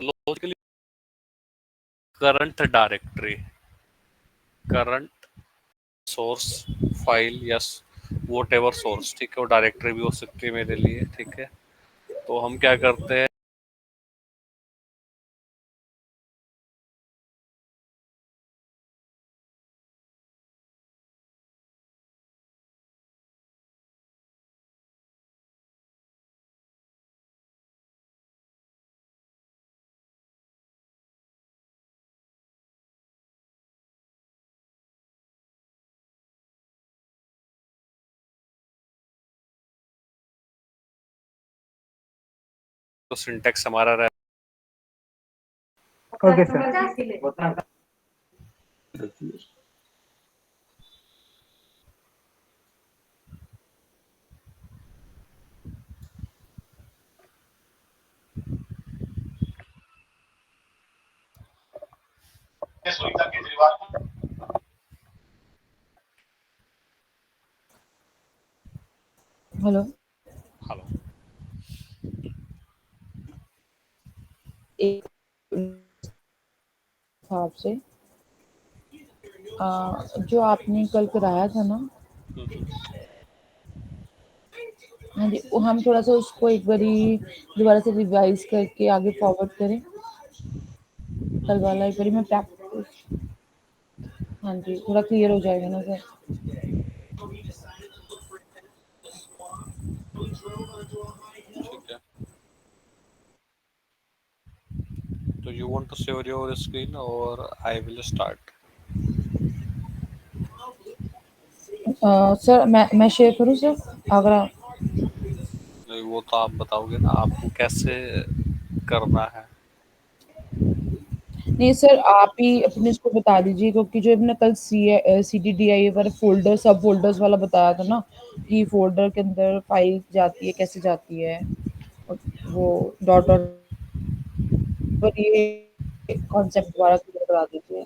Logically current directory, current source file या vote ever source, ठीक है, वो डायरेक्टरी भी हो सकती है मेरे लिए, ठीक है। तो हम क्या करते हैं, तो सिंटेक्स हमारा रह okay sir. Sunita Kejriwal. Hello. Hello. एक हिसाब से जो आपने कल कराया था ना, हाँ जी, वो हम थोड़ा सा उसको एक बारी दोबारा से रिवाइज करके आगे फॉरवर्ड करें। कल वाला एक बारी मैं प्रैक्टिस, हाँ जी, थोड़ा क्लियर हो जाएगा ना सर। ठीक है, तो you want to share your screen और आई विल स्टार्ट। सर मैं शेयर करूँ सर? अगर नहीं, वो तो आप बताओगे ना आपको कैसे करना है। नहीं सर, आप ही अपने इसको बता दीजिए, क्योंकि जो हमने कल CDDI पर फोल्डर सब फोल्डर्स वाला बताया था ना, कि फोल्डर के अंदर फाइल जाती है, कैसे जाती है, और वो डॉट डॉट, पर ये कॉन्सेप्ट दोबारा क्लियर करा दीजिए।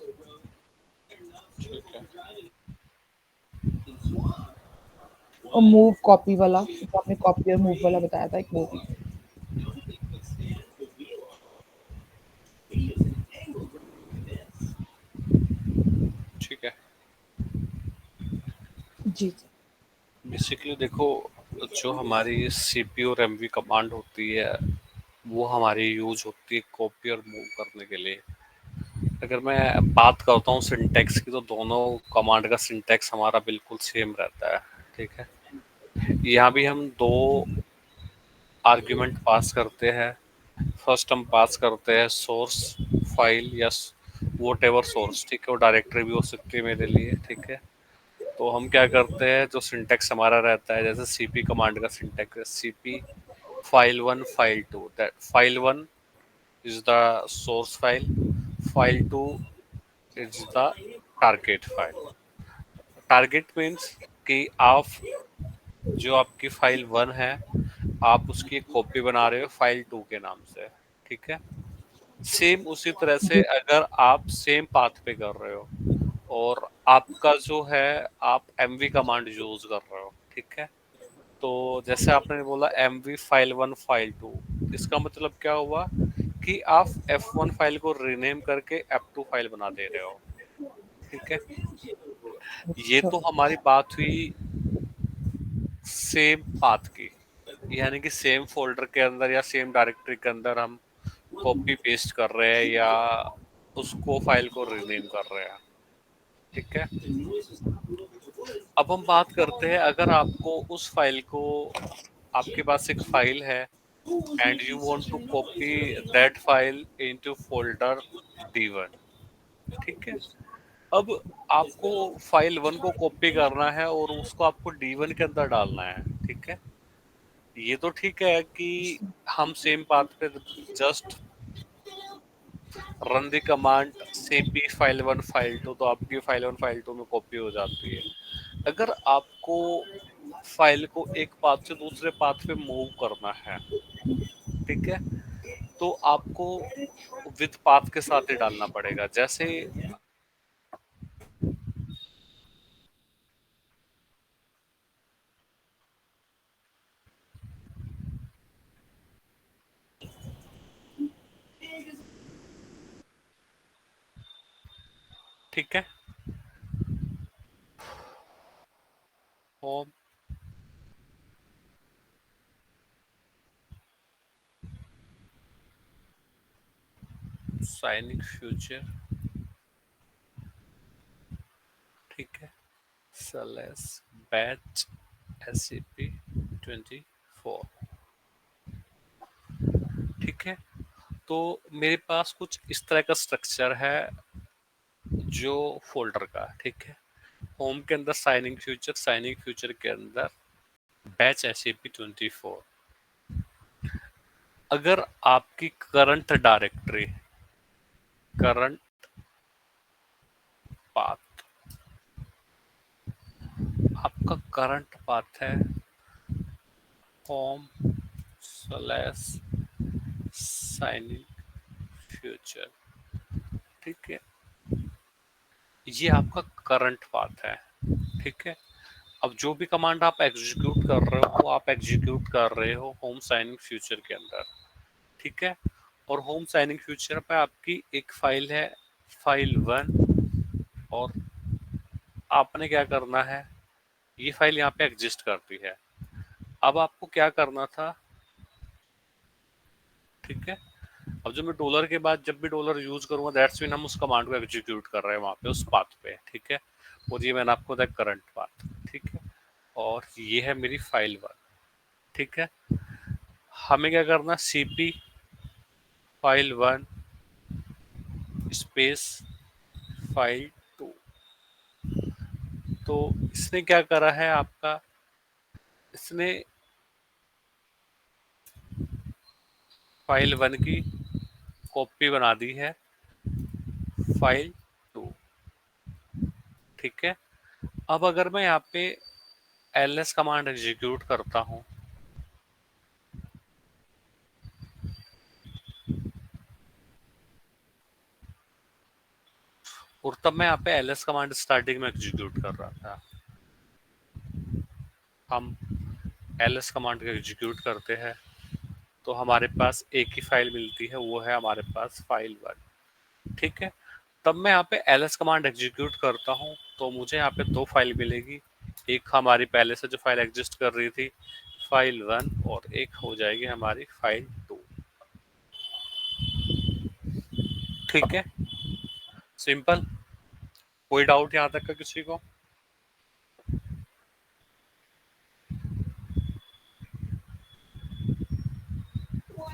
ठीक है, और मूव कॉपी वाला, जो आपने कॉपी और मूव वाला बताया था, एक वो भी। ठीक है। जी बेसिकली देखो, जो हमारी सीपीयू और एमवी कमांड होती है वो हमारी यूज होती है कॉपी और मूव करने के लिए। अगर मैं बात करता हूँ सिंटैक्स की, तो दोनों कमांड का सिंटैक्स हमारा बिल्कुल सेम रहता है, ठीक है। यहाँ भी हम दो आर्ग्यूमेंट पास करते हैं। फर्स्ट हम पास करते हैं सोर्स फाइल या वोट एवर सोर्स, ठीक है, वो डायरेक्टरी भी हो सकती है मेरे लिए, ठीक है। तो हम क्या करते हैं, जो सिंटैक्स हमारा रहता है, जैसे सीपी कमांड का सिंटैक्स है CP file one file two, that file one is the source file, file two is the target file. Target means कि आप जो आपकी फाइल वन है, आप उसकी एक कॉपी बना रहे हो फाइल टू के नाम से, ठीक है। सेम उसी तरह से जी अगर आप सेम पाथ पे कर रहे हो और आपका जो है आप एमवी कमांड यूज कर रहे हो, ठीक है। तो जैसे आपने बोला MV file one file two, इसका मतलब क्या हुआ कि आप F1 फाइल को रीनेम करके F2 फाइल बना दे रहे हो, ठीक है। ये अच्छा। तो हमारी बात हुई सेम पाथ की, यानी कि सेम फोल्डर के अंदर या सेम डायरेक्टरी के अंदर हम कॉपी पेस्ट कर रहे हैं या उसको फाइल को रीनेम कर रहे हैं, ठीक है। अब हम बात करते हैं, अगर आपको उस फाइल को, आपके पास एक फाइल है and you want to copy that file into folder D1, ठीक है। अब आपको फाइल वन को कॉपी करना है और उसको आपको D1 के अंदर डालना है, ठीक है। ये तो ठीक है कि हम सेम पाथ पे just run the command cp file one file two, तो आपकी फाइल वन फाइल टू में कॉपी हो जाती है। अगर आपको फाइल को एक पाथ से दूसरे पाथ पे मूव करना है, ठीक है, तो आपको विद पाथ के साथ ही डालना पड़ेगा। जैसे ठीक है, होम, साइनिक फ्यूचर, ठीक है, स्लैश बैच SCP-24, ठीक है। तो मेरे पास कुछ इस तरह का स्ट्रक्चर है जो फोल्डर का, ठीक है। होम के अंदर साइनिंग फ्यूचर, साइनिंग फ्यूचर के अंदर बैच SCP-24। अगर आपकी करंट डायरेक्टरी, करंट पाथ, आपका करंट पाथ है होम स्लैश साइनिंग फ्यूचर, ठीक है, ये आपका करंट पाथ है, ठीक है। अब जो भी कमांड आप एग्जीक्यूट कर रहे हो वो आप एग्जीक्यूट कर रहे हो होम साइनिंग फ्यूचर के अंदर, ठीक है। और होम साइनिंग फ्यूचर पे आपकी एक फाइल है file1, और आपने क्या करना है, ये फाइल यहाँ पे एग्जिस्ट करती है। अब आपको क्या करना था, ठीक है। अब जो मैं डॉलर के बाद जब भी डॉलर यूज करूंगा दैट्स मीन हम उस कमांड को एग्जीक्यूट कर रहे हैं वहां पे उस पाथ पे, ठीक है। और ये मैंने आपको बताया करंट पाथ, ठीक है। और ये है मेरी file1, ठीक है। हमें क्या करना, cp file1 स्पेस file2। तो इसने क्या करा है आपका, इसने file1 की कॉपी बना दी है file2, ठीक है। अब अगर मैं यहाँ पे ls कमांड एग्जीक्यूट करता हूँ, और तब मैं यहाँ पे ls कमांड स्टार्टिंग में एग्जीक्यूट कर रहा था, हम ls कमांड को एग्जीक्यूट करते हैं तो हमारे पास एक ही फाइल मिलती है, वो है हमारे पास file1, ठीक है। तब मैं यहाँ पे ls कमांड एग्जीक्यूट करता हूँ तो मुझे यहाँ पे दो फाइल मिलेगी, एक हमारी पहले से जो फाइल एग्जिस्ट कर रही थी file1, और एक हो जाएगी हमारी file2, ठीक है। सिंपल, कोई डाउट यहाँ तक का किसी को?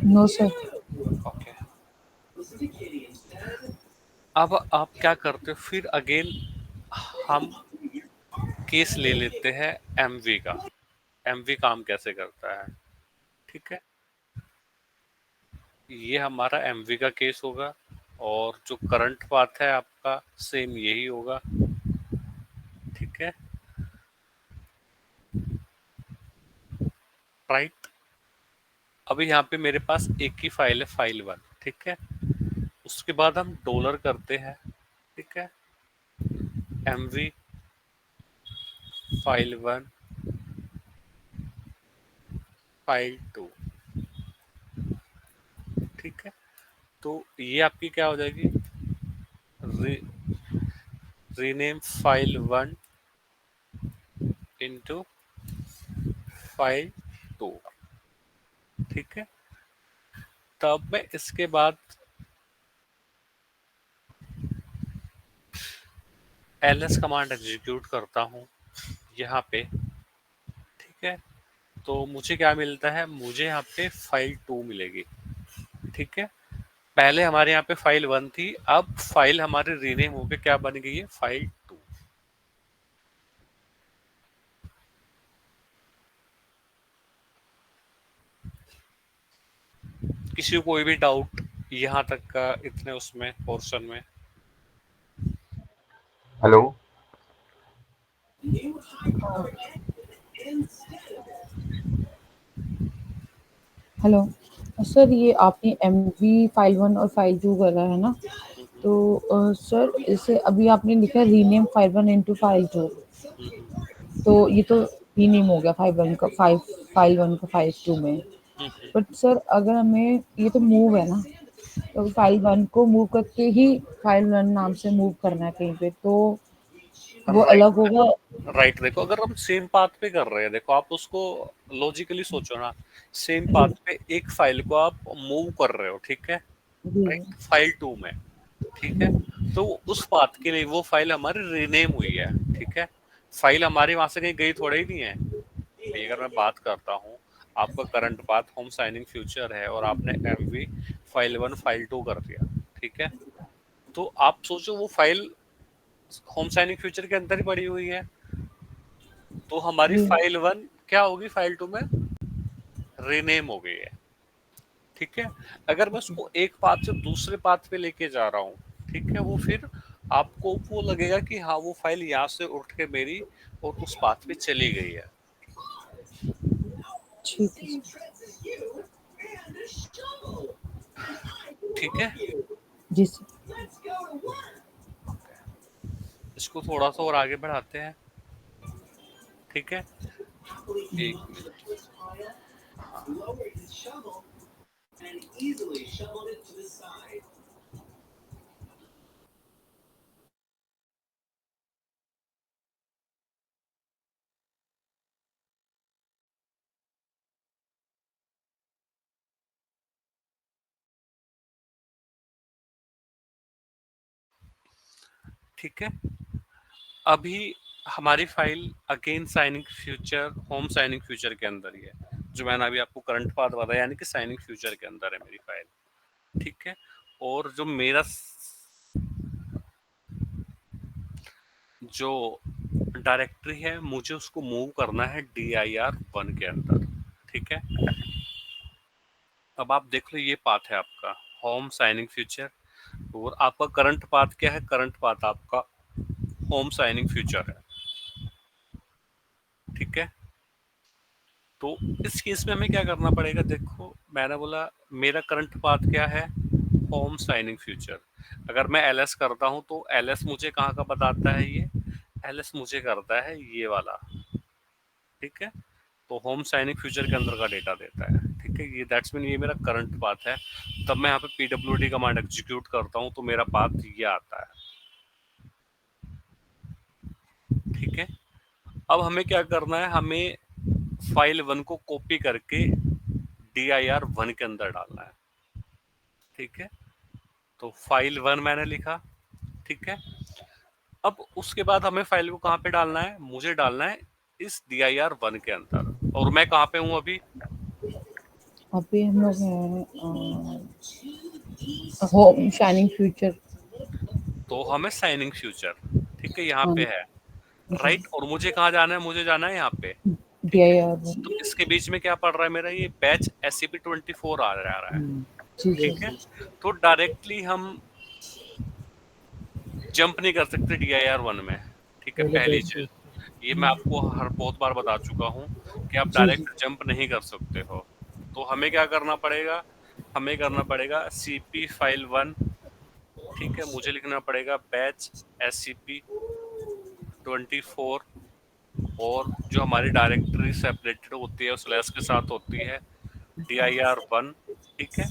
No sir. ओके, अब आप क्या करते हो फिर अगेन, हम केस ले लेते हैं एमवी का, एमवी काम कैसे करता है, ठीक है। ये हमारा एमवी का केस होगा, और जो करंट पाथ है आपका सेम यही होगा, ठीक है, राइट। अभी यहाँ पे मेरे पास एक ही फाइल है file1, ठीक है। उसके बाद हम डॉलर करते हैं, ठीक है, mv file1 file2, ठीक है। तो ये आपकी क्या हो जाएगी, रीनेम file1 इनटू file2, ठीक है। तब मैं इसके बाद ls कमांड एग्जीक्यूट करता हूँ यहाँ पे, ठीक है। तो मुझे क्या मिलता है, मुझे यहाँ पे file2 मिलेगी, ठीक है। पहले हमारे यहाँ पे file1 थी, अब फाइल हमारी रीनेम होके क्या बन गई है, file2। किसी को कोई भी डाउट यहाँ तक का इतने उसमें पोर्शन में? हेलो। हेलो सर, ये आपने एमवी फाइल1 और file2 करा है ना, तो सर इसे अभी आपने लिखा है रीनेम file1 इनटू file2, तो ये तो रीनेम हो गया file1 का file1 का file2 में। बट सर अगर हमें ये तो मूव है ना, तो फाइल 1 को मूव करके ही फाइल 1 नाम से मूव करना है कहीं पे, तो वो अलग राइट। होगा। राइट, देखो अगर हम सेम पाथ पे कर रहे हैं, देखो आप उसको लॉजिकली सोचो ना, सेम जी, पाथ पे एक फाइल को आप मूव कर रहे हो, ठीक है, जी, राइट, फाइल 2 में, ठीक है, जी, तो उस पाथ के लिए वो फाइल हमारी रीनेम हुई है, ठीक है, फाइल हमारी वहां से कहीं गई थोड़ी ही नहीं है। अभी अगर मैं बात करता हूँ, आपका current path home signing future है और आपने एमवी फाइल 1 फाइल 2 कर दिया, ठीक है, तो आप सोचो वो फाइल होम साइनिंग फ्यूचर के अंदर ही पड़ी हुई है, तो हमारी जी, फाइल 1 क्या होगी, फाइल 2 में रीनेम हो गई है, ठीक है। अगर मैं उसको एक पाथ से दूसरे पाथ पे लेके जा रहा हूँ, ठीक है, वो फिर आपको वो लगेगा कि हाँ वो फाइल यहाँ से उठ के मेरी और उस पाथ पे चली गई है, ठीक है ठीक है। जी सर। इसको थोड़ा सा और आगे बढ़ाते हैं, ठीक है, एक मिनट। ठीक है, अभी हमारी file again signing future home signing future के अंदर ही है, जो मैंने अभी आपको करंट पाथ बताया, यानी कि साइनिंग फ्यूचर के अंदर है मेरी फाइल, ठीक है। और जो मेरा जो डायरेक्टरी है, मुझे उसको मूव करना है dir1 के अंदर, ठीक है। अब आप देख लो, ये पाथ है आपका होम साइनिंग फ्यूचर, और आपका करंट पाथ क्या है, करंट पाथ आपका होम साइनिंग फ्यूचर है, ठीक है। तो इस केस में हमें क्या करना पड़ेगा, देखो मैंने बोला मेरा करंट पाथ क्या है, होम साइनिंग फ्यूचर। अगर मैं एलएस करता हूं तो एलएस मुझे कहाँ का बताता है, ये एलएस मुझे करता है ये वाला, ठीक है। तो होम साइनिक फ्यूचर के अंदर का डेटा देता है, ठीक है, ये दैट्स मीन ये मेरा करंट पाथ है। तब मैं यहाँ पे पीडब्ल्यूडी कमांड एग्जीक्यूट करता हूँ तो मेरा पाथ ये आता है, ठीक है। अब हमें क्या करना है, हमें फाइल 1 को कॉपी करके dir1 के अंदर डालना है, ठीक है। तो फाइल 1 मैंने लिखा, ठीक है। अब उसके बाद हमें फाइल को कहाँ पे डालना है, मुझे डालना है इस dir1 के अंदर, और मैं कहाँ पे हूँ अभी, अभी हम लोग हैं होम शाइनिंग फ्यूचर। तो हमें साइनिंग फ्यूचर, ठीक है, यहाँ हाँ पे है, जी, राइट। और मुझे कहाँ जाना है, मुझे जाना है यहाँ पे, डी ठीक है। I R. तो इसके बीच में क्या पड़ रहा है मेरा, ये बैच SCP-24 आ रहा है, जी जी। ठीक है। तो डायरेक्टली हम जंप नहीं कर सकते dir1 में, ठीक है, पहली चीज, ये मैं आपको हर बहुत बार बता चुका हूँ कि आप जी जी। डायरेक्ट जंप नहीं कर सकते हो। तो हमें क्या करना पड़ेगा, हमें करना पड़ेगा cp फाइल 1, ठीक है, मुझे लिखना पड़ेगा बैच SCP-24, और जो हमारी डायरेक्टरी सेपरेटेड होती है स्लैश के साथ होती है dir1, ठीक है।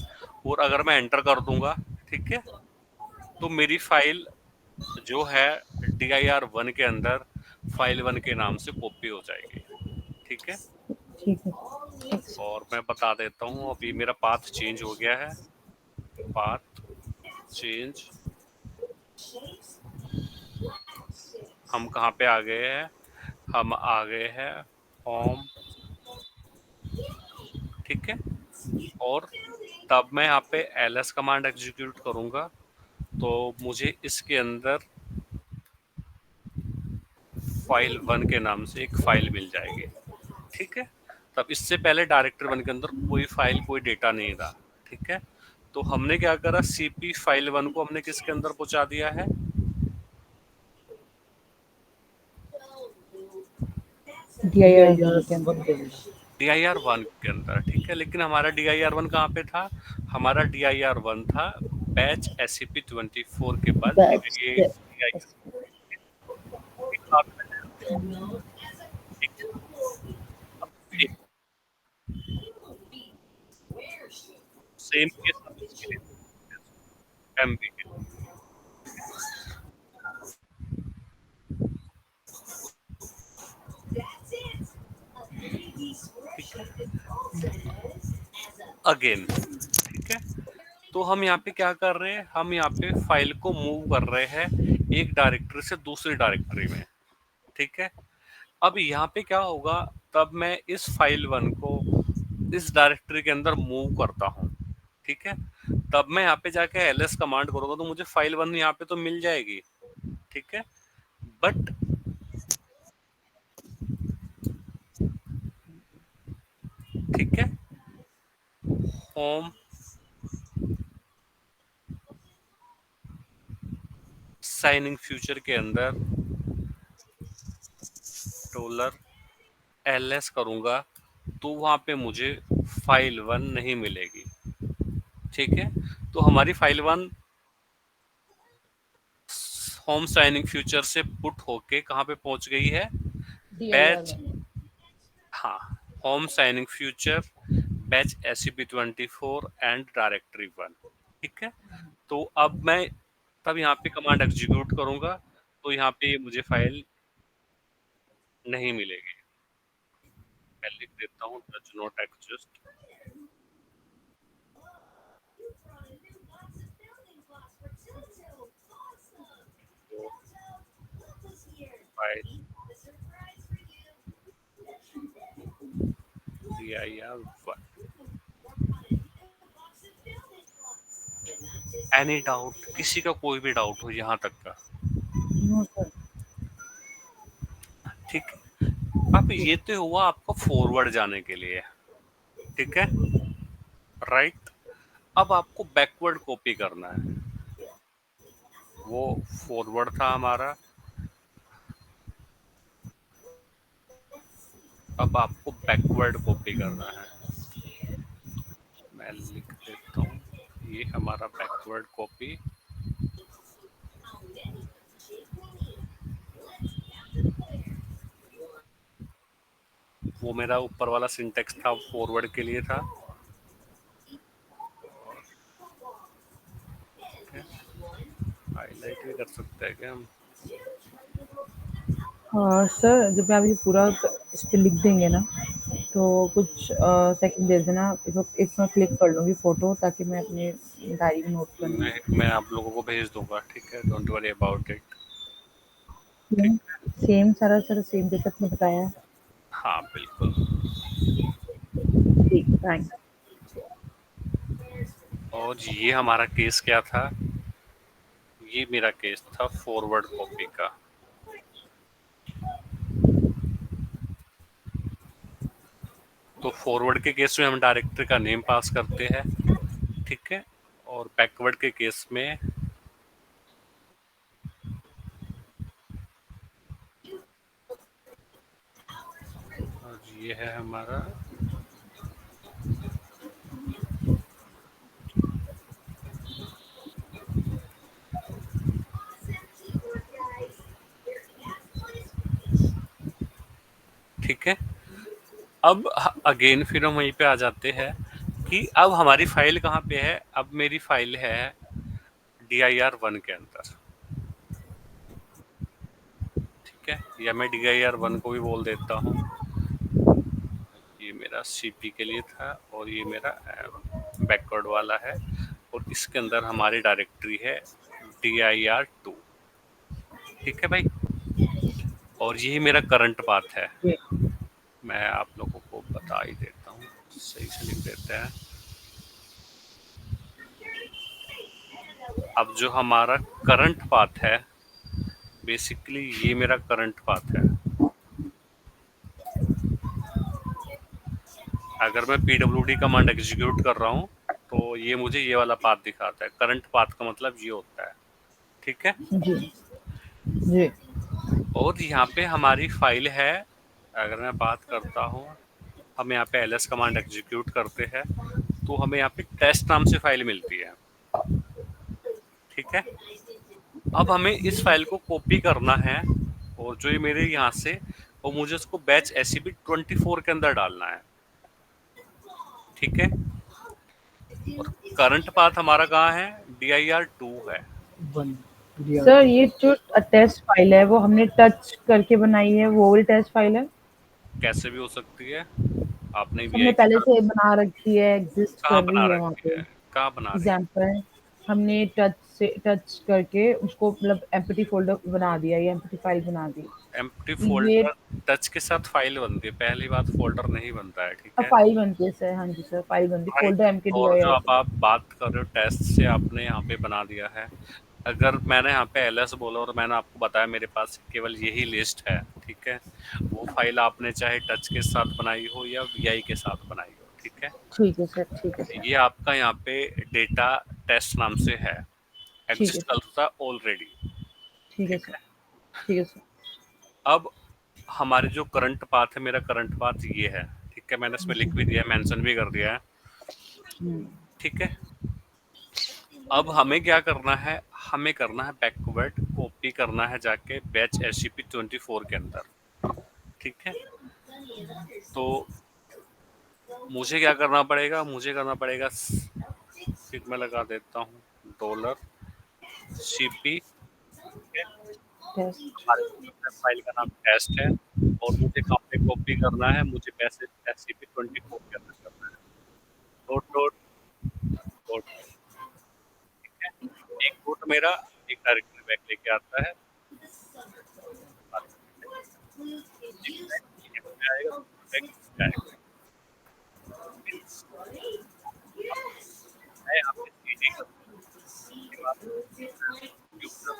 और अगर मैं एंटर कर दूंगा, ठीक है, तो मेरी फाइल जो है dir1 के अंदर फाइल 1 के नाम से कॉपी हो जाएगी, ठीक है। ठीक है। और मैं बता देता हूँ, अभी मेरा पाथ चेंज हो गया है, पाथ चेंज, हम कहाँ पे आ गए हैं, हम आ गए हैं होम, ठीक है। और तब मैं यहाँ पे ls कमांड एग्जीक्यूट करूंगा, तो मुझे इसके अंदर फाइल 1 के नाम से एक फाइल मिल जाएगी, ठीक है। तब इससे पहले डायरेक्टर 1 के अंदर कोई फाइल कोई डेटा नहीं था, ठीक है। तो हमने क्या करा, cp फाइल 1 को हमने किसके अंदर पहुंचा दिया है, डी आई आर के अंदर। dir1 के अंदर, ठीक है। लेकिन हमारा dir1 कहाँ पे था, हमारा dir1 था बैच SCP-24 के बाद बैच ये सेम केस MB के। अगेन, ठीक है। तो हम यहाँ पे क्या कर रहे हैं, हम यहाँ पे फाइल को मूव कर रहे हैं एक डायरेक्टरी से दूसरी डायरेक्टरी में, ठीक है। अब यहाँ पे क्या होगा, तब मैं इस फाइल 1 को इस डायरेक्टरी के अंदर मूव करता हूँ, ठीक है। तब मैं यहाँ पे जाके ls कमांड करूंगा तो मुझे फाइल 1 यहाँ पे तो मिल जाएगी, ठीक है। बट ठीक है, होम साइनिंग फ्यूचर के अंदर डॉलर ls करूंगा तो वहां पे मुझे फाइल 1 नहीं मिलेगी, ठीक है। तो हमारी फाइल 1 होम साइनिंग फ्यूचर से पुट होके कहाँ पे पहुंच गई है, DIR बैच, में। हाँ, home signing future batch SCP-24 and directory 1, ठीक है। तो अब मैं तब यहाँ पे कमांड एग्जीक्यूट करूंगा तो यहाँ पे ये मुझे फाइल नहीं मिलेगी। मैं लिख देता हूँ does not exist, file dir1। Any doubt, किसी का कोई भी डाउट हो यहाँ तक का, नो सर। ठीक है। अब ये तो हुआ आपका फॉरवर्ड जाने के लिए, ठीक है, राइट। अब आपको बैकवर्ड कॉपी करना है, वो फॉरवर्ड था हमारा, अब आपको बैकवर्ड कॉपी करना है। मैं लिख देता हूँ, ये हमारा बैकवर्ड कॉपी, वो मेरा ऊपर वाला सिंटेक्स था फॉरवर्ड के लिए था, हाईलाइट भी कर सकते हैं क्या हम। हाँ सर, जब आप ये पूरा इस पे लिख देंगे ना तो कुछ सेकंड दे देना, एक मैं क्लिक कर लूँगी फोटो ताकि मैं अपने डायरी में नोट कर लूँ। मैं आप लोगों को भेज दूंगा, ठीक है, डोंट वरी अबाउट इट, ठीक। सेम सारा सर, सेम जैसा आपने बताया है। हाँ बिल्कुल। ठीक, थैंक्स। और ये हमारा केस क्या था, ये मेरा केस था फॉरवर्ड कॉपी का। तो फॉरवर्ड के केस में हम डायरेक्टरी का नेम पास करते हैं, ठीक है, और बैकवर्ड के केस में और ये है हमारा ठीक है। अब अगेन फिर हम वहीं पे आ जाते हैं कि अब हमारी फाइल कहाँ पे है, अब मेरी फाइल है dir1 के अंदर, ठीक है, या मैं dir1 को भी बोल देता हूँ। ये मेरा cp के लिए था और ये मेरा बैकवर्ड वाला है, और इसके अंदर हमारी डायरेक्टरी है dir2, ठीक है भाई। और यही मेरा करंट पाथ है, जी। मैं आप लोगों को बता ही देता हूँ, सही से लिख देते हैं। अब जो हमारा करंट पाथ है, बेसिकली ये मेरा करंट पाथ है। अगर मैं pwd कमांड एग्जीक्यूट कर रहा हूँ तो ये मुझे ये वाला पाथ दिखाता है, करंट पाथ का मतलब ये होता है, ठीक है। जी। जी। और यहाँ पे हमारी फाइल है, अगर मैं बात करता हूँ, हम यहाँ पे ls कमांड एग्जीक्यूट करते हैं तो हमें यहाँ पे टेस्ट नाम से फाइल मिलती है, ठीक है। अब हमें इस फाइल को कॉपी करना है और जो ये मेरे यहाँ से, और मुझे उसको बैच SCP-24 के अंदर डालना है, ठीक है। और करंट पाथ हमारा कहाँ है, dir2 है। सर ये जो टेस्ट फाइल है वो हमने टच करके बनाई है, वो वाली टेस्ट फाइल है। कैसे भी हो सकती है, आपने हमने वी पहले से बना रखी है, एग्जिस्ट कहाँ कर बना रही है वहाँ रखी पे। है, कहाँ बना रही एग्जाम्पल हमने टच करके उसको मतलब एम्प्टी फोल्डर बना दिया या एम्प्टी फाइल बना दी। है? एम्प्टी ये फोल्डर टच के साथ फाइल बनती है, पहली बात फोल्डर नहीं बनता है, ठीक है। फाइल बनती है सर, हाँ जी सर, फाइल बनती है, राइट। फोल्डर एमकेडी और है जो अब होता है। आप बात कर रहे हो टेस्ट से, आपने यहाँ पे बना दिया है। अगर मैंने यहाँ पे एलएस बोला और मैंने आपको बताया मेरे पास केवल यही लिस्ट है, ठीक है, वो फाइल आपने चाहे टच के साथ बनाई हो या वीआई के साथ बनाई हो, ठीक है, ठीक है सर, ठीक है सर, ये आपका यहाँ पे डेटा टेस्ट नाम से है, ठीक है एग्जिस्ट सर, करता ऑलरेडी, ठीक है ठीक सर, है। ठीक है सर। अब हमारे जो करंट पाथ है, मेरा करंट पाथ ये है, ठीक है, मैंने इसमें लिख भी दिया है, मेंशन भी कर दिया है, हम्म, ठीक है। अब हमें क्या करना है, हमें करना है बैकवर्ड कॉपी करना है जाके बैच SCP-24 के अंदर, ठीक है। तो मुझे क्या करना पड़ेगा, मुझे करना पड़ेगा, फिर मैं लगा देता हूँ $CP, टेस्ट। हमारे फाइल का नाम टेस्ट है, और मुझे कहाँ पे कॉपी करना है, मुझे पैसे SCP-24 के अंदर करना है, डॉट डॉट डॉट, ठीक है। एक रूट मेरा एक डायरेक्टरी बैक लेके आता है, एक बैक में आएगा, बैक में आएगा। मैं यहाँ पे CD करके बाद यूजर,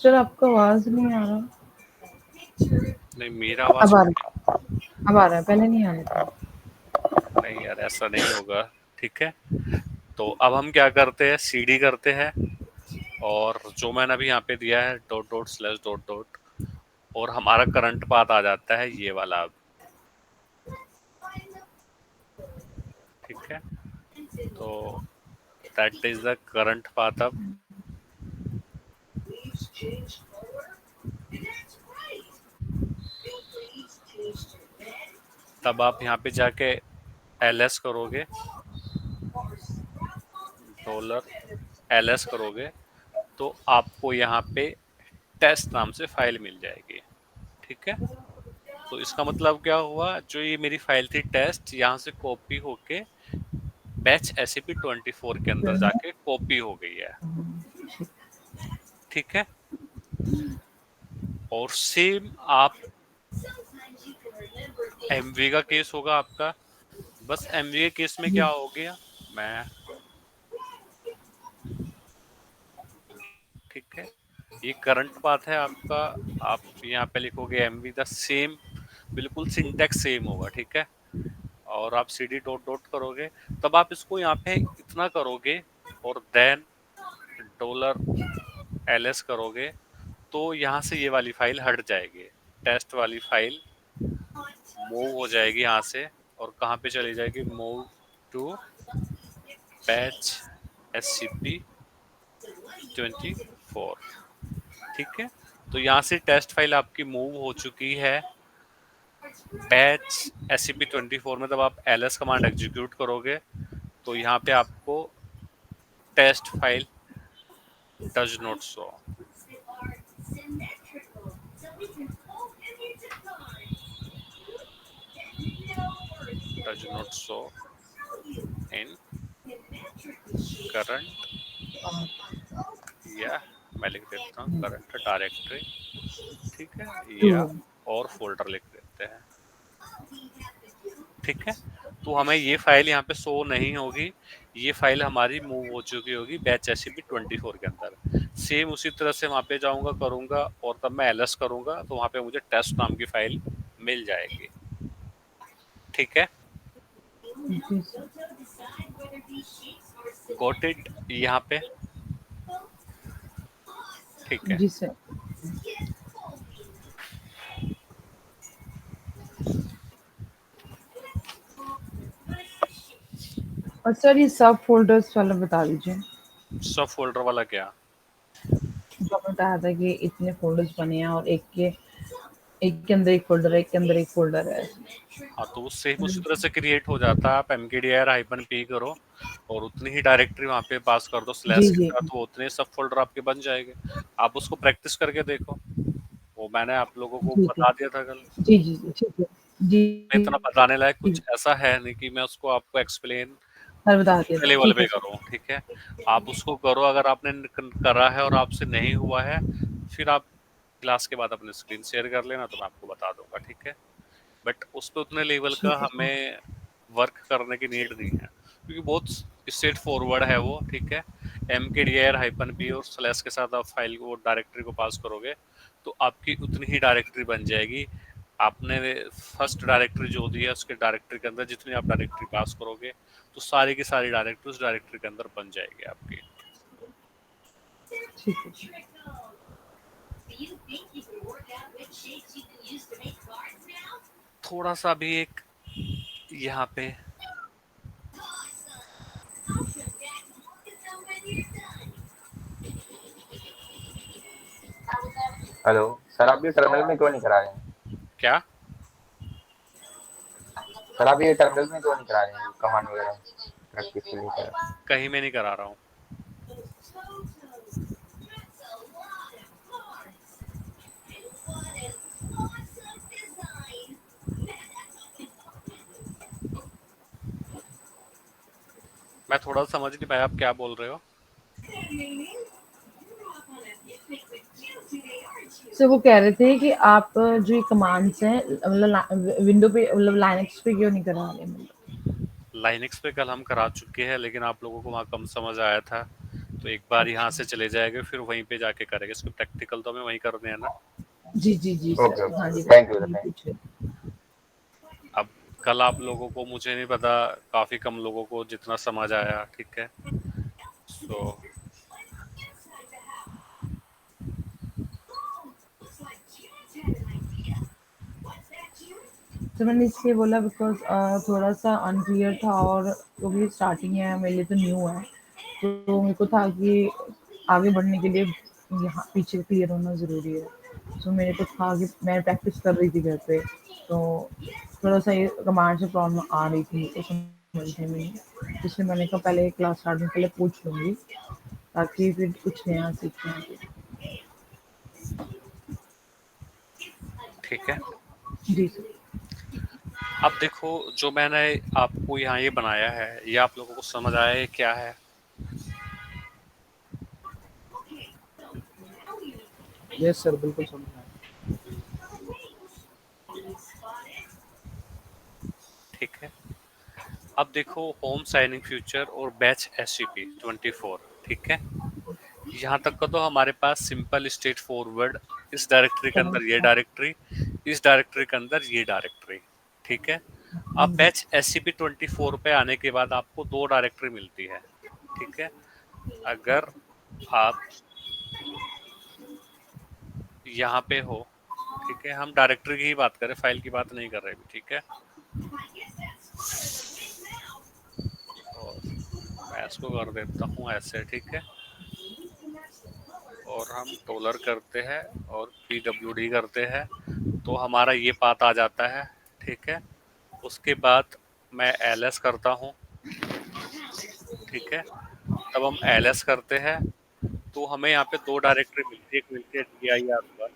सर आपका आवाज नहीं आ रहा। नहीं मेरा आवाज अब आ रहा है, अब आ रहा है, पहले नहीं आ रहा था। नहीं यार, ऐसा नहीं होगा, ठीक है। तो अब हम क्या करते हैं, CD करते हैं, और जो मैंने अभी यहाँ पे दिया है dot dot slash dot dot, और हमारा करंट पाथ आ जाता है ये वाला अब, ठीक है। तो that is the current path. अब तब आप यहाँ पे जाके ls करोगे, $ls करोगे, तो आपको यहाँ पे टेस्ट नाम से फाइल मिल जाएगी, ठीक है। तो इसका मतलब क्या हुआ, जो ये मेरी फाइल थी टेस्ट, यहाँ से कॉपी होके बैच SCP-24 के अंदर जाके कॉपी हो गई है, ठीक है। और सेम आप MV का केस होगा आपका, बस MV के केस में क्या हो गया, मैं, ठीक है, ये करंट पाथ है आपका, आप यहाँ पे लिखोगे MV द सेम, बिल्कुल सिंटेक्स सेम होगा, ठीक है। और आप CD डॉट डॉट करोगे, तब आप इसको यहाँ पे इतना करोगे, और देन $ls करोगे, तो यहाँ से ये वाली फाइल हट जाएगी, टेस्ट वाली फाइल मूव हो जाएगी यहाँ से, और कहाँ पे चली जाएगी, मूव टू बैच SCP-24, ठीक है। तो यहाँ से टेस्ट फाइल आपकी मूव हो चुकी है बैच SCP-24 में। तब आप ls कमांड एग्जीक्यूट करोगे, तो यहाँ पे आपको test file does not show, does not show in current, या मैं लिख देता हूँ करंट डायरेक्टरी, ठीक है, या और फोल्डर लिख देते हैं, ठीक है। तो हमें ये फाइल यहाँ पे शो नहीं होगी, ये फाइल हमारी मूव हो चुकी होगी बैच SCP-24 के अंदर। सेम उसी तरह से वहाँ पे जाऊंगा, करूंगा, और तब मैं ls करूंगा, तो वहाँ पे मुझे टेस्ट नाम की फाइल मिल जाएगी, ठीक है। जी सर, गॉट इट यहाँ पे, ठीक है। जी सर। और सर ये सब फोल्डर्स वाला बता दीजिए, सब फोल्डर वाला क्या, जो आपने बताया था कि इतने फोल्डर्स बने हैं और एक के एक के अंदर एक फ़ोल्डर है, एक के अंदर एक फ़ोल्डर है। हाँ, तो वो सेम उसी तरह से क्रिएट हो जाता है। आप mkdir हाइफन p करो और उतनी ही डायरेक्टरी वहाँ पे पास कर दो स्लैश जी, के जी। साथ, वो उतने सब फ़ोल्डर आपके बन जाएँगे। आप उसको प्रैक्टिस करके देखो। वो मैंने आप लोगों को ठीक है। बता दिया था कल। जी, जी, जी, ठीक है। जी, इतना बताने लायक जी, कुछ ऐसा है नहीं कि मैं उसको आपको एक्सप्लेन मैं बता अपने देती हूँ। लेवल ठीक पे है सर। करूँ, ठीक है? आप उसको करो, अगर आपने करा है और आपसे नहीं हुआ है, फिर आप क्लास के बाद अपने स्क्रीन शेयर कर लेना, तो मैं आपको बता दूंगा, ठीक है? बट उस पे उतने लेवल का ठीक है सर। हमें वर्क करने की नीड नहीं है, क्योंकि बहुत स्ट्रेट फॉरवर्ड है वो, ठीक है? mkdir हाइफन p और स्लैश के साथ आप फाइल को डायरेक्टरी को पास करोगे तो आपकी उतनी ही डायरेक्टरी बन जाएगी। आपने फर्स्ट डायरेक्टरी जो दी है उसके डायरेक्टरी के अंदर जितनी आप डायरेक्टरी पास करोगे तो सारी की सारी डायरेक्टरी उस डायरेक्टरी के अंदर बन जाएगी आपकी। ठीक है। थोड़ा सा भी एक यहाँ पे हेलो सर, आप ये टर्मिनल में क्यों नहीं करा रहे हैं? क्या सर आप ये टर्मिनल में क्यों नहीं करा रहे हैं कमांड वगैरह प्रैक्टिस के लिए सर? कहीं में नहीं करा रहा हूँ। मैं थोड़ा समझ नहीं पाया आप क्या बोल रहे हो। सर वो कह रहे थे कि आप जो ये कमांड्स हैं मतलब विंडो पे मतलब लाइनक्स पे क्यों नहीं करा रहे मतलब? लाइनक्स पे कल हम करा चुके हैं, लेकिन आप लोगों को वहाँ कम समझ आया था, तो एक बार यहाँ अच्छा। से चले जाएंगे फिर वहीं पे जाके करेंगे। इसको प्रैक्टिकल तो हमें वहीं करने हैं ना। जी, जी, जी ओके सर। हाँ ओके, जी, थैंक यू सर, वही थैंक पूछ रहे थे। अब कल आप लोगों को मुझे नहीं पता, काफी कम लोगों को जितना समझ आया, ठीक है? सो तो मैंने इसलिए बोला बिकॉज़ थोड़ा-सा अनक्लियर था और क्योंकि स्टार्टिंग है, मेरे लिए तो न्यू है। तो मेरे को था कि आगे बढ़ने के लिए यहाँ पीछे क्लियर होना ज़रूरी है। तो मेरे को था कि मैं प्रैक्टिस कर रही थी घर पे, तो थोड़ा-सा ये कमांड से प्रॉब्लम आ रही थी तो समझने में। इसलिए मैंने कहा पहले क्लास स्टार्ट होने से पहले पूछ लूँगी, ताकि फिर कुछ नया सीखें। ठीक है। जी सर। अब देखो, जो मैंने आपको यहाँ ये बनाया है, ये आप लोगों को समझ आया है क्या है? यस सर, बिल्कुल समझ में आया। ठीक है। अब देखो, होम साइनिंग फ्यूचर और बैच SCP 24, ठीक है? यहाँ तक का तो हमारे पास सिंपल स्ट्रेट फॉरवर्ड, इस डायरेक्टरी के अंदर ये डायरेक्टरी, इस डायरेक्टरी के अंदर ये डायरेक्टरी, ठीक है? अब बैच SCP 24 पे आने के बाद आपको दो डायरेक्टरी मिलती है, ठीक है? अगर आप यहाँ पे हो, ठीक है? हम डायरेक्टरी की ही बात करें, फाइल की बात नहीं कर रहे अभी, ठीक है? और मैं इसको कर देता हूँ ऐसे, ठीक है? और हम डॉलर करते हैं और PWD करते हैं, तो हमारा ये पाथ आ जाता है, ठीक है? उसके बाद मैं ls करता हूँ, ठीक है? तब हम ls करते हैं तो हमें यहाँ पे दो डायरेक्टरी मिलती है, एक मिलती है dir1,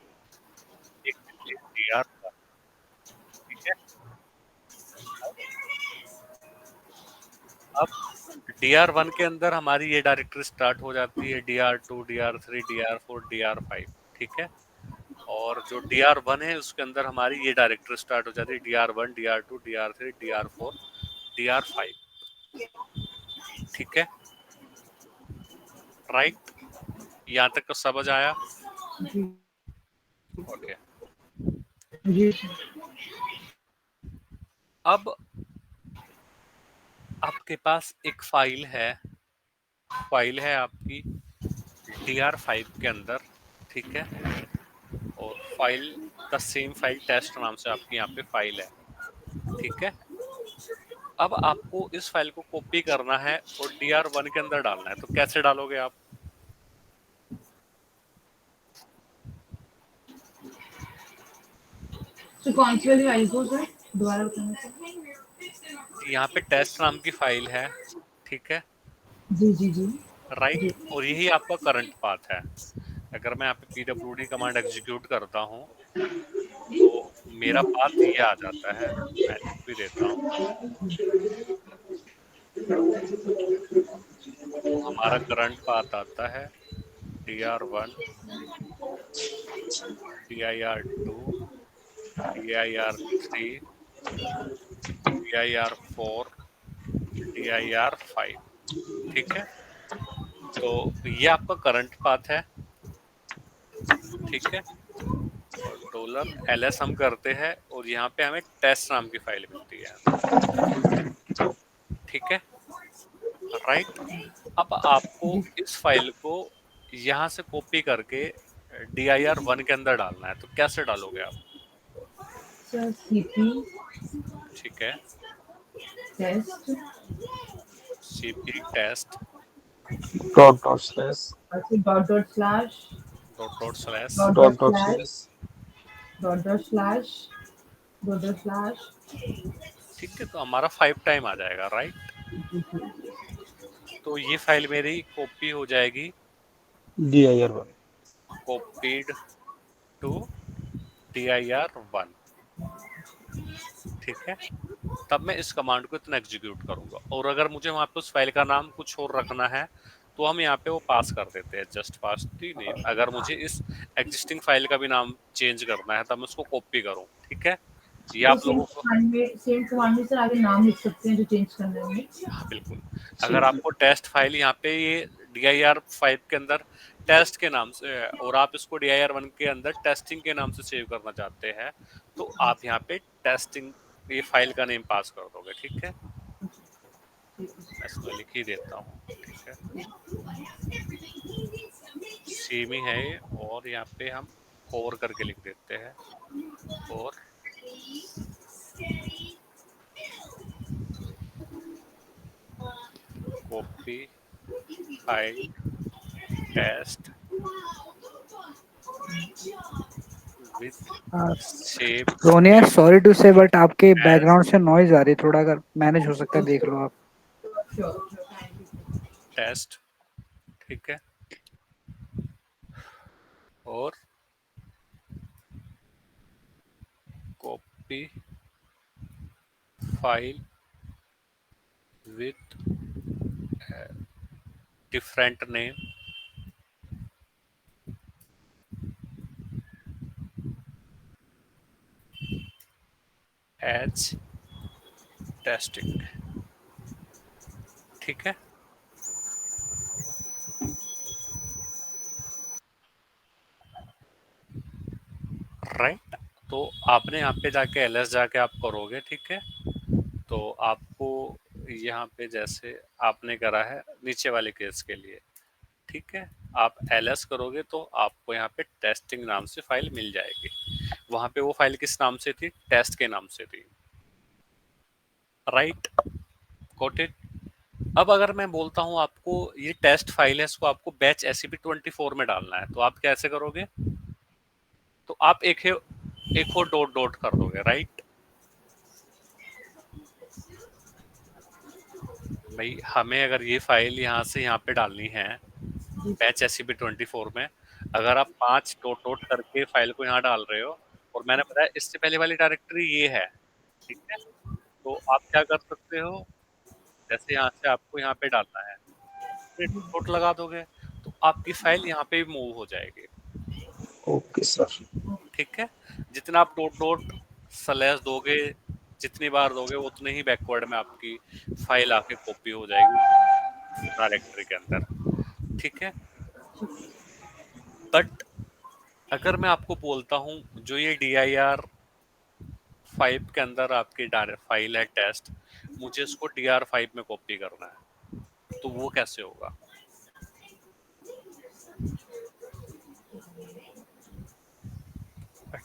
एक मिलती है dir1, ठीक है? अब DR1 के अंदर हमारी ये डायरेक्टरी स्टार्ट हो जाती है, DR2, DR3, DR4, DR5, ठीक है? और जो DR1 है उसके अंदर हमारी ये डायरेक्टरी स्टार्ट हो जाती है, DR1, DR2, DR3, DR4, DR5, ठीक है? राइट? यहाँ तक तो समझ आया? जी, ओके। जी। अब आपके पास एक फाइल है आपकी DR5 के अंदर, ठीक है? और file the same file test नाम से आपकी यहाँ पे फाइल है, ठीक है? अब आपको इस फाइल को कॉपी करना है और DR1 के अंदर डालना है, तो कैसे डालोगे आप? तो कौन सी वाली फाइल को सर दोबारा बताना सर? यहाँ पे टेस्ट नाम की फाइल है, ठीक है, जी जी जी राइट, जी। और यही आपका करंट पाथ है। अगर मैं यहाँ पे pwd कमांड एग्जीक्यूट करता हूँ तो मेरा पाथ ये आ जाता है, मैं लिख भी देता हूँ। तो हमारा करंट पाथ आता है dir1, dir2, dir3, dir4, dir5, ठीक है। तो ये आपका करंट पाथ है, ठीक है, और $ls हम करते हैं और यहाँ पे हमें टेस्ट नाम की फाइल मिलती है, ठीक है, राइट। अब आपको इस फाइल को यहाँ से कॉपी करके dir1 के अंदर डालना है, तो कैसे डालोगे आप? सर सीपी ठीक है, test, cp test dot slash अच्छा dot slash dot slash, dot slash dot slash dot slash. ठीक है, तो हमारा 5 टाइम आ जाएगा, राइट। तो ये फाइल मेरी कॉपी हो जाएगी, dir1 कॉपीड टू dir1, ठीक है। तब मैं इस कमांड को इतना एग्जीक्यूट करूंगा, और अगर मुझे वहां पे उस फाइल का नाम कुछ और रखना है तो हम यहाँ पे वो पास कर देते हैं, जस्ट पास द नेम। अगर मुझे इस एग्जिस्टिंग फाइल का भी नाम चेंज करना है तब मैं उसको कॉपी करूँ, ठीक है। ये तो आप लोगों को, सेम कमांड में सर आगे नाम लिख सकते हैं जो चेंज करना है हमें। हाँ बिल्कुल, अगर आपको टेस्ट फाइल यहाँ पे ये dir5 के अंदर टेस्ट के नाम से है और आप इसको dir1 के अंदर टेस्टिंग के नाम से सेव करना चाहते हैं तो आप यहाँ पे टेस्टिंग ये फाइल का नेम पास कर दोगे, ठीक है। मैं इसको लिख ही देता हूँ, ठीक है, सेम ही है ये, और यहाँ पे हम और करके लिख देते हैं, और copy file test with same रोनिया सॉरी टू से बट आपके एज बैकग्राउंड से नॉइज आ रही है, थोड़ा अगर मैनेज हो सकता है देख लो आप। टेस्ट, ठीक है, और copy file with different name as testing, ठीक है, राइट। तो आपने यहाँ पे जाके एलएस जाके आप करोगे, ठीक है, तो आपको यहाँ पे जैसे आपने करा है नीचे वाले केस के लिए, ठीक है, आप एलएस करोगे तो आपको यहाँ पे टेस्टिंग नाम से फाइल मिल जाएगी। वहां पे वो फाइल किस नाम से थी? टेस्ट के नाम से थी, राइट, गॉट इट। अब अगर मैं बोलता हूँ आपको ये टेस्ट फाइल है, इसको आपको बैच SCP-24 में डालना है, तो आप कैसे करोगे? तो आप एक और डॉट डॉट कर दोगे, राइट। भाई हमें अगर ये फाइल यहाँ से यहाँ पे डालनी है बैच SCP-24 में, अगर आप 5 डॉट डॉट करके फाइल को यहाँ डाल रहे हो और मैंने बताया इससे पहले वाली डायरेक्टरी ये है, ठीक है, तो आप क्या कर सकते हो, जैसे यहाँ से आपको यहाँ पे डालना है डॉट लगा दोगे तो आपकी फाइल यहाँ पे भी मूव हो जाएगी, ओके सर। ठीक है। जितना आप डॉट डॉट स्लैश दोगे, जितनी बार दोगे उतने ही बैकवर्ड में आपकी फाइल आके कॉपी हो जाएगी डायरेक्टरी के अंदर, ठीक है। बट अगर मैं आपको बोलता हूँ जो ये dir5 के अंदर आपकी फाइल है टेस्ट, मुझे इसको dir5 में कॉपी करना है, तो वो कैसे होगा?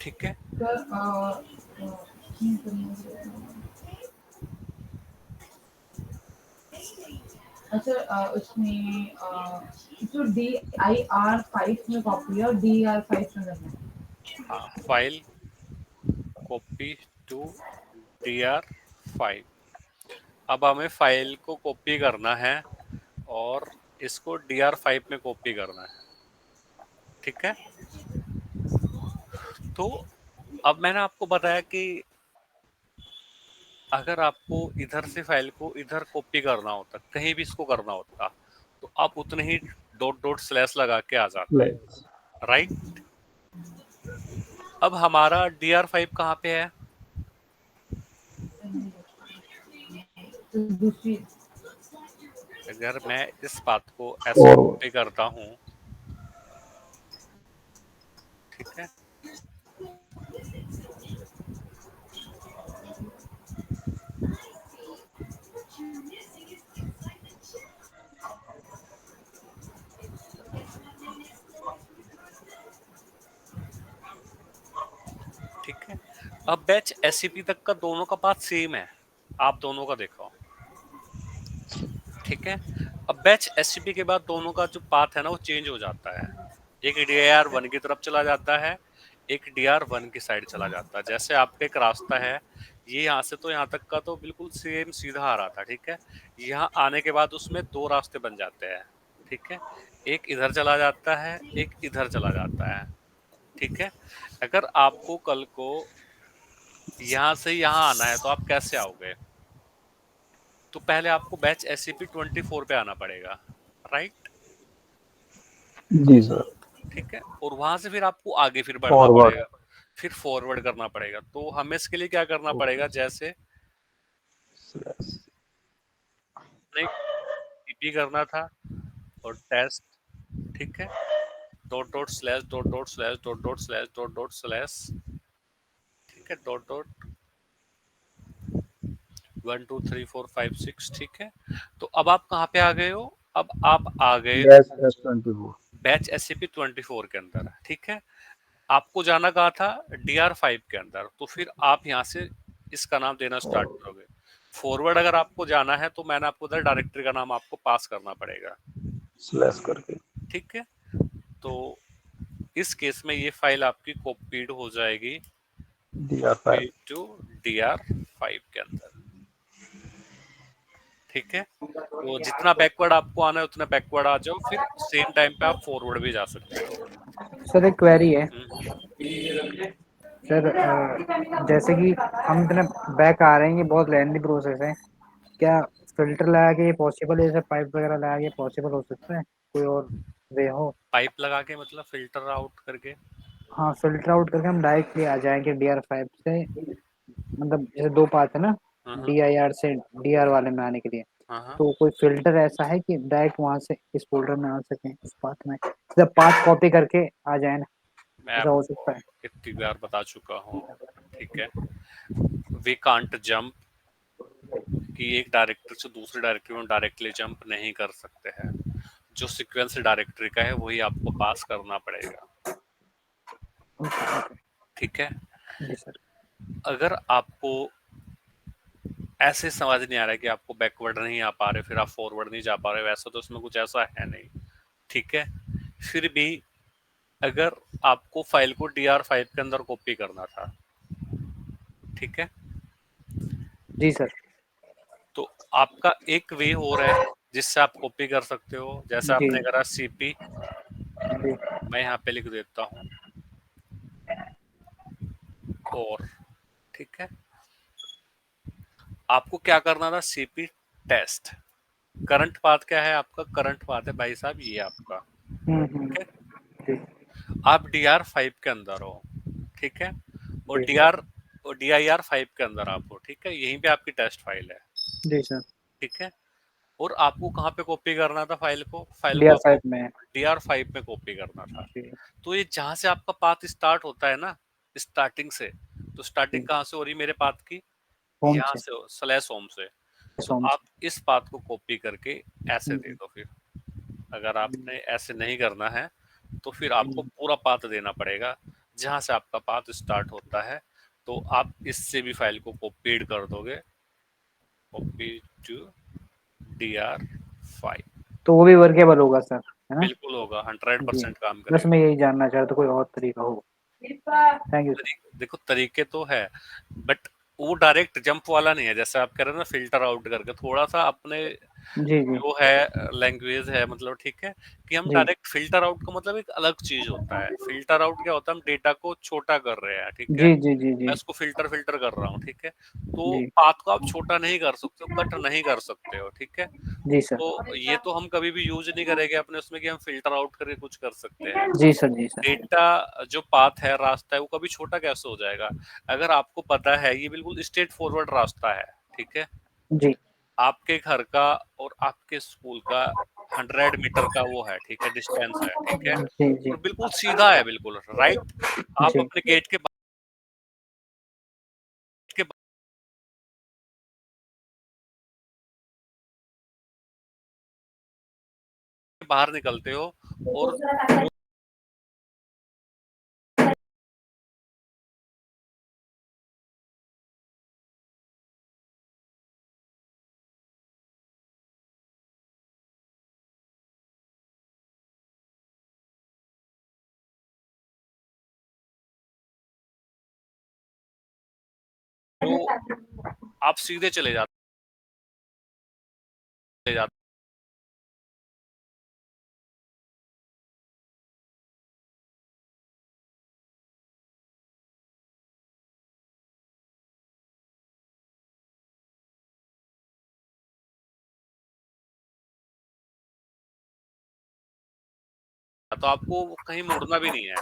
ठीक है, अच्छा उसमें जो DIR5 में कॉपी है और DIR5 में करना है। हाँ, फाइल कॉपी टू DR5। अब हमें फाइल को कॉपी करना है और इसको DR5 में कॉपी करना है, ठीक है। तो अब मैंने आपको बताया कि अगर आपको इधर से फाइल को इधर कॉपी करना होता, कहीं भी इसको करना होता, तो आप उतने ही डॉट डॉट स्लैश लगा के आ जाते, राइट। अब हमारा DR5 कहाँ पे है? दूसरी अगर मैं इस बात को ऐसे कॉपी करता हूँ, ठीक है, ठीक है। अब बैच SCP तक का दोनों का पाथ सेम है, आप दोनों का देखो, ठीक है। अब बैच SCP के बाद दोनों का जो पाथ है ना वो चेंज हो जाता है, एक DIR1 की तरफ चला जाता है, एक DR1 की साइड चला जाता है। जैसे आपका एक रास्ता है, ये यहाँ से तो यहाँ तक का तो बिल्कुल सेम सीधा आ रहा था, ठीक है। यहाँ आने के बाद उसमें दो रास्ते बन जाते हैं, ठीक है, एक इधर चला जाता है, एक इधर चला जाता है, ठीक है। अगर आपको कल को यहाँ से यहाँ आना है तो आप कैसे आओगे? तो पहले आपको बैच SCP-24 पे आना पड़ेगा, राइट, जी सर। ठीक है। और वहां से फिर आपको आगे फिर बढ़ना फॉरवर्ड। पड़ेगा, फिर फॉरवर्ड करना पड़ेगा। तो हमें इसके लिए क्या करना पड़ेगा, जैसे नहीं TP करना था और टेस्ट, ठीक है, dot dot slash dot dot slash dot dot slash dot dot slash, ठीक है, डॉट डॉट 1 2 3 4 5 6, ठीक है। तो अब आप कहाँ पे आ गए हो? अब आप आ गए -24। बैच SCP-24 के अंदर, ठीक है। आपको जाना कहाँ था? DR5 के अंदर। तो फिर आप यहाँ से इसका नाम देना स्टार्ट करोगे। फॉरवर्ड अगर आपको जाना है तो मैंने आपको बताया डायरेक्टरी का नाम आपको पास करना पड़ेगा, स्लैश करके। ठीक है। तो इस केस में ये फाइल आपकी कॉपीड हो जाएगी DR5। टू DR5 के अंदर, ठीक है। तो जितना बैकवर्ड आपको आना है उतना बैकवर्ड आ जाओ, फिर सेम टाइम पे आप फॉरवर्ड भी जा सकते हो। सर एक क्वेरी है हम्म। सर, जैसे कि हम इतने बैक आ रहे हैं, ये बहुत लेंथी प्रोसेस है, क्या फिल्टर लगा के ये पॉसिबल है? जैसे पाइप वगैरह लगा के पॉसिबल हो सकता है? कोई और वे हो? पाइप लगा के मतलब फिल्टर आउट करके? हाँ, फिल्टर आउट करके हम डायरेक्टली आ जाएंगे DR5 से, मतलब जैसे दो पाथ है ना, हाँ DIR से DR वाले में आने के लिए, हाँ हाँ। तो कोई फिल्टर ऐसा है कि डायरेक्ट वहां से इस फोल्डर में आ सके, इस पाथ में, जब पाथ कॉपी करके आ जाए ना, मैं ऐसा हो सकता है? आपको कितनी बार बता चुका हूँ, ठीक है। वी कांट जंप, कि एक डायरेक्टरी से दूसरे डायरेक्टरी में डायरेक्टली जंप नहीं कर सकते हैं। जो सीक्वेंस डायरेक्टरी का है वही आपको पास करना पड़ेगा, ठीक है। जी सर। अगर आपको ऐसे समझ नहीं आ रहा है कि आपको बैकवर्ड नहीं आ पा रहे, फिर आप फॉरवर्ड नहीं जा पा रहे, वैसा तो उसमें कुछ ऐसा है नहीं, ठीक है। फिर भी अगर आपको फाइल को DR5 के अंदर कॉपी करना था, ठीक है, जी सर। तो आपका एक वे और है जिससे आप कॉपी कर सकते हो। जैसे जी आपने करा CP, जी। मैं यहाँ पे लिख देता हूँ और, ठीक है। आपको क्या करना था? CP test. करंट पाथ क्या है आपका? करंट पाथ है भाई साहब ये आपका, ठीक है। जी आप DR5 के अंदर हो, ठीक है, और जी DIR5 के अंदर आप हो, ठीक है। यहीं पे आपकी टेस्ट फाइल है, जी सर। ठीक है। और आपको कहाँ पे कॉपी करना था फाइल को? फाइल को आपको DR5 में। DR5 में कॉपी करना था। जी तो ये जहां से आपका पाथ स्टार्ट होता है ना, स्टार्टिंग से, तो स्टार्टिंग जी। कहाँ से हो रही मेरे पाथ की? होम यहाँ से। से स्लैश होम से। तो होम आप से। इस पाथ को कॉपी करके ऐसे दे हम्म, दो। फिर अगर आपने ऐसे नहीं करना है तो फिर आपको पूरा पाथ देना पड़ेगा जहां से आपका पाथ स्टार्ट होता है। तो आप इससे भी फाइल को कॉपीड कर दोगे, कॉपी टू DR5। तो वो भी वर्केबल होगा सर, है ना? बिल्कुल होगा, जी, 100% काम बस करेगा। मैं यही जानना चाह रहा था, कोई और तरीका हो। Thank you sir. देखो तरीके तो है, बट वो डायरेक्ट जंप वाला नहीं है, जैसे आप कह रहे हैं ना फिल्टर आउट करके, थोड़ा सा अपने जी जी जो है लैंग्वेज है, मतलब ठीक है कि हम जी डायरेक्ट फिल्टर आउट का मतलब एक अलग चीज होता है। फिल्टर आउट क्या होता है, हम डेटा को छोटा कर रहे हैं, ठीक है, जी जी जी जी मैं इसको फिल्टर फिल्टर कर रहा हूँ, ठीक है, तो जी पाथ को आप छोटा नहीं कर सकते हो, कट नहीं कर सकते हो, ठीक है, जी सर। तो ये तो हम कभी भी यूज नहीं करेंगे अपने उसमें कि हम फिल्टर आउट करके कुछ कर सकते हैं। जी सर। जी सर। डेटा जो पाथ है, रास्ता है, वो कभी छोटा कैसे हो जाएगा, अगर आपको पता है ये बिल्कुल स्ट्रेट फॉरवर्ड रास्ता है, ठीक है, जी आपके घर का और आपके स्कूल का 100 मीटर का वो है, ठीक है, डिस्टेंस है, ठीक है, जी जी और बिल्कुल सीधा है, बिल्कुल राइट, आप जी अपने गेट के बाहर निकलते हो और जो आप सीधे चले जाते तो आपको कहीं मुड़ना भी नहीं है।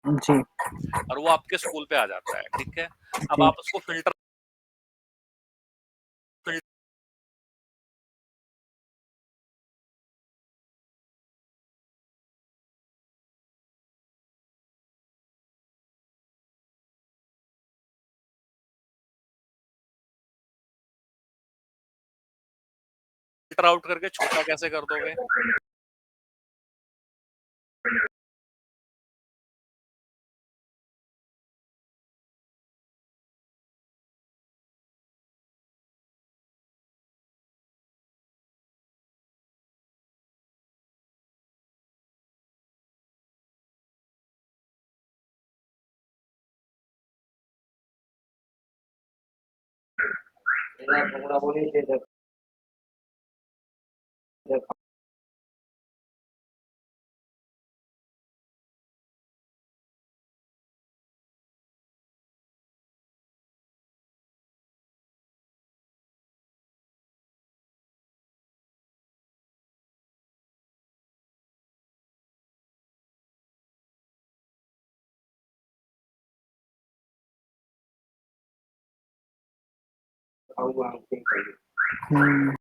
जी और वो आपके स्कूल पे आ जाता है, ठीक है, अब जी आप उसको फिल्टर आउट करके छोटा कैसे कर दोगे। हम्म,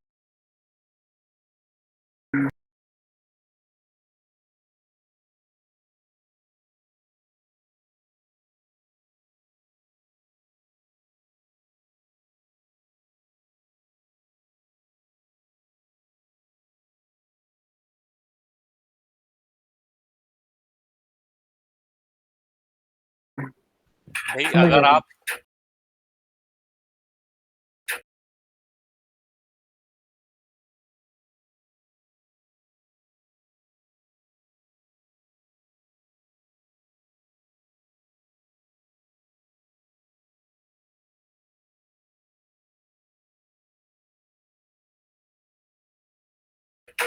भाई समझ गया अगर सर। आप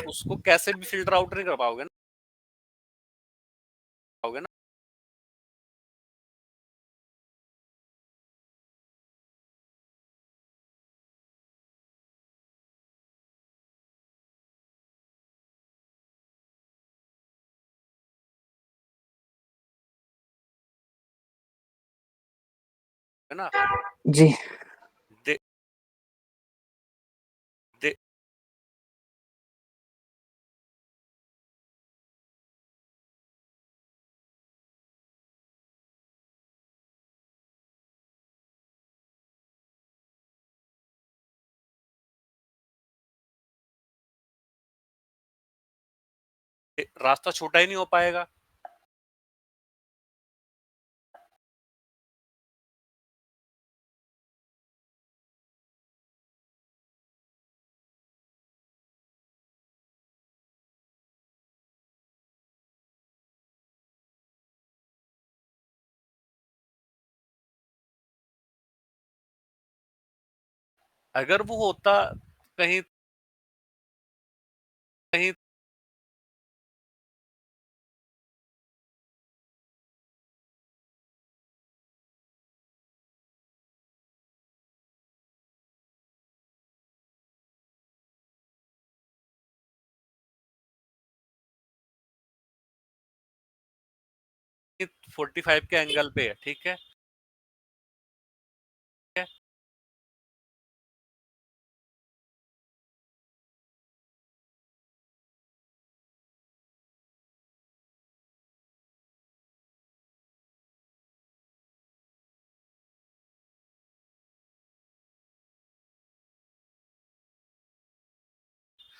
उसको कैसे भी फिल्टर आउट नहीं कर पाओगे ना। है ना। जी दे, दे, रास्ता छोटा ही नहीं हो पाएगा। अगर वो होता कहीं कहीं 45 के एंगल पे है, ठीक है।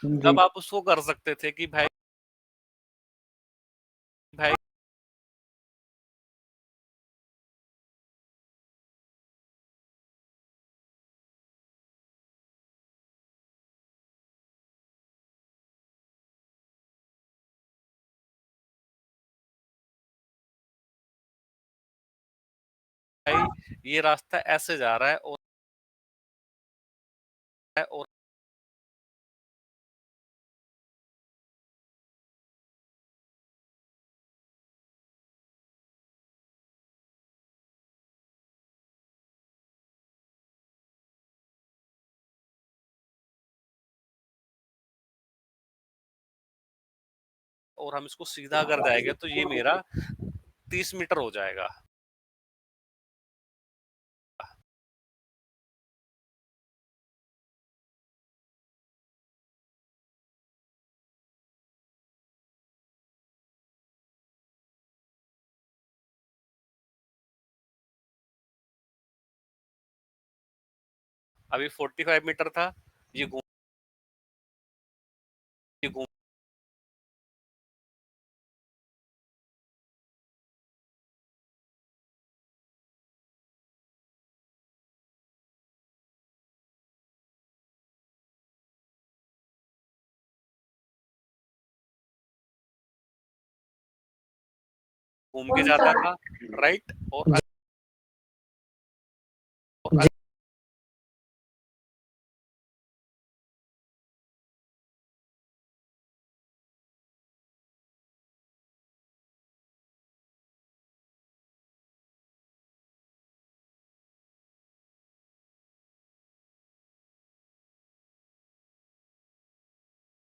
जी तब आप उसको कर सकते थे कि भाई भाई ये रास्ता ऐसे जा रहा है और हम इसको सीधा कर जाएंगे तो ये मेरा 30 मीटर हो जाएगा। अभी 45 मीटर था, ये घूम ये घूम घूम के जाता था, राइट। और जी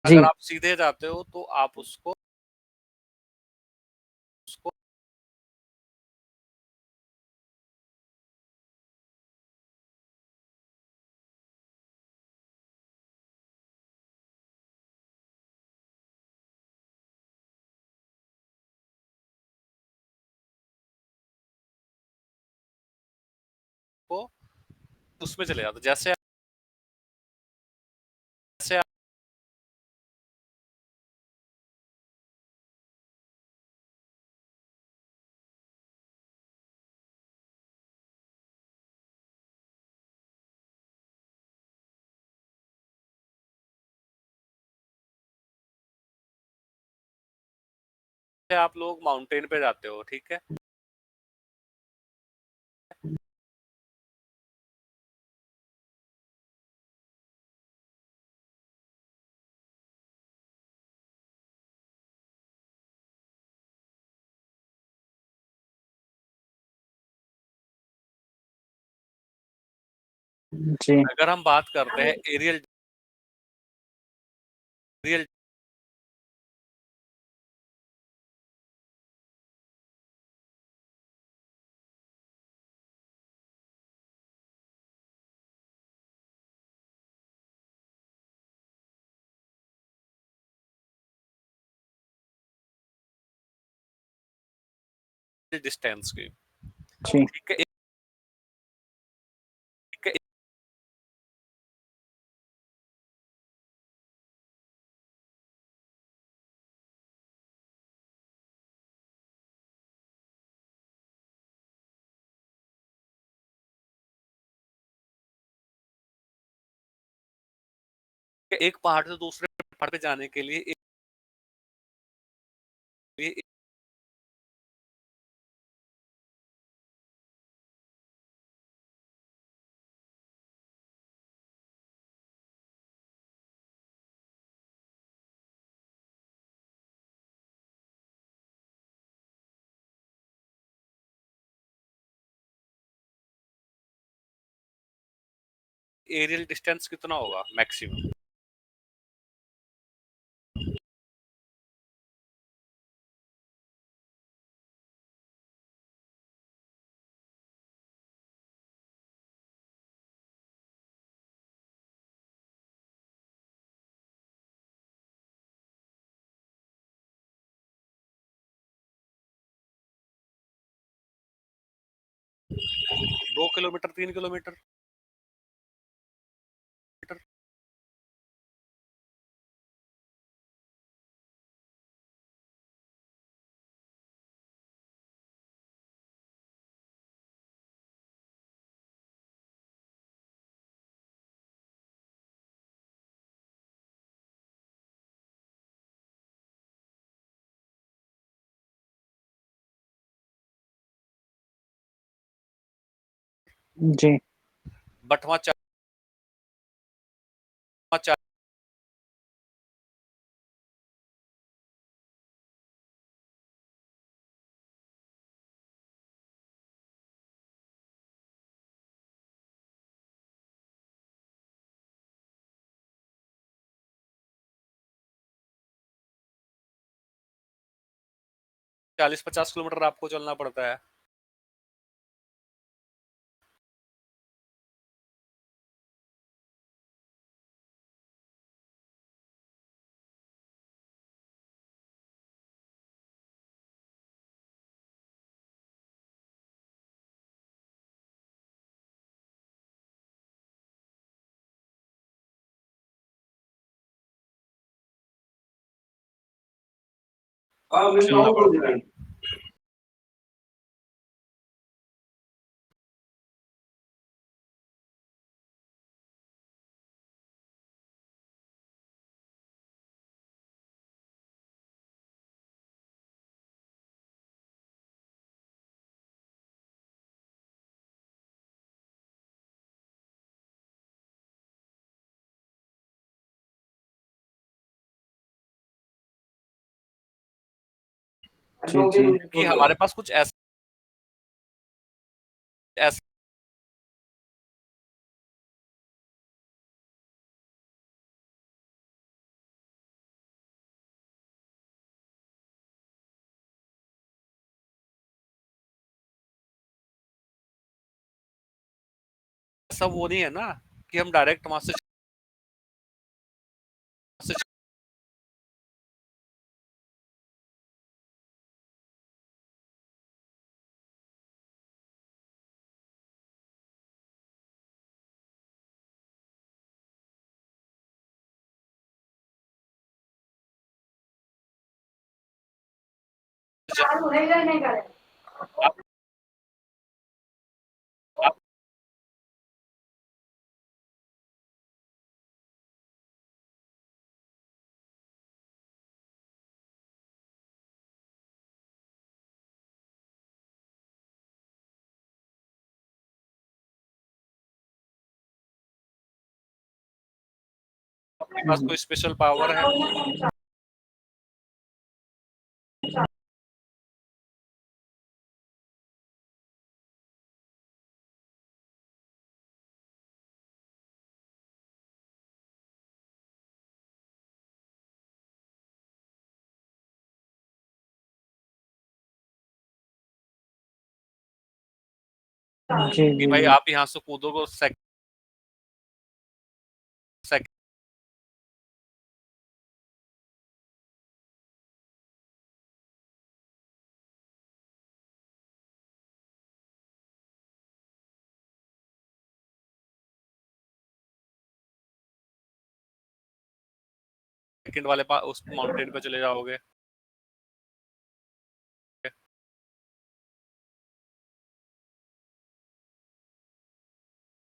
जी अगर आप सीधे जाते हो तो आप उसको उसमें चले जाते, जैसे जैसे आप लोग माउंटेन पे जाते हो, ठीक है। जी अगर हम बात करते हैं एरियल रियल डिस्टेंस की, जी ठीक है। एक एक पहाड़ से दूसरे पहाड़ पे जाने के लिए एक 'एरियल डिस्टेंस कितना होगा मैक्सिमम? दो किलोमीटर, 3 किलोमीटर? जी। बट वहाँ 40-50 किलोमीटर आपको चलना पड़ता है। चलना पड़ता है। जी, जी। कि हमारे पास कुछ ऐसा वो नहीं है ना कि हम डायरेक्ट वहां से आप, आप अपने पास कोई स्पेशल पावर है? जी, कि जी, भाई जी। आप यहाँ से कूदोगे सेकंड वाले उस माउंटेन पे चले जाओगे।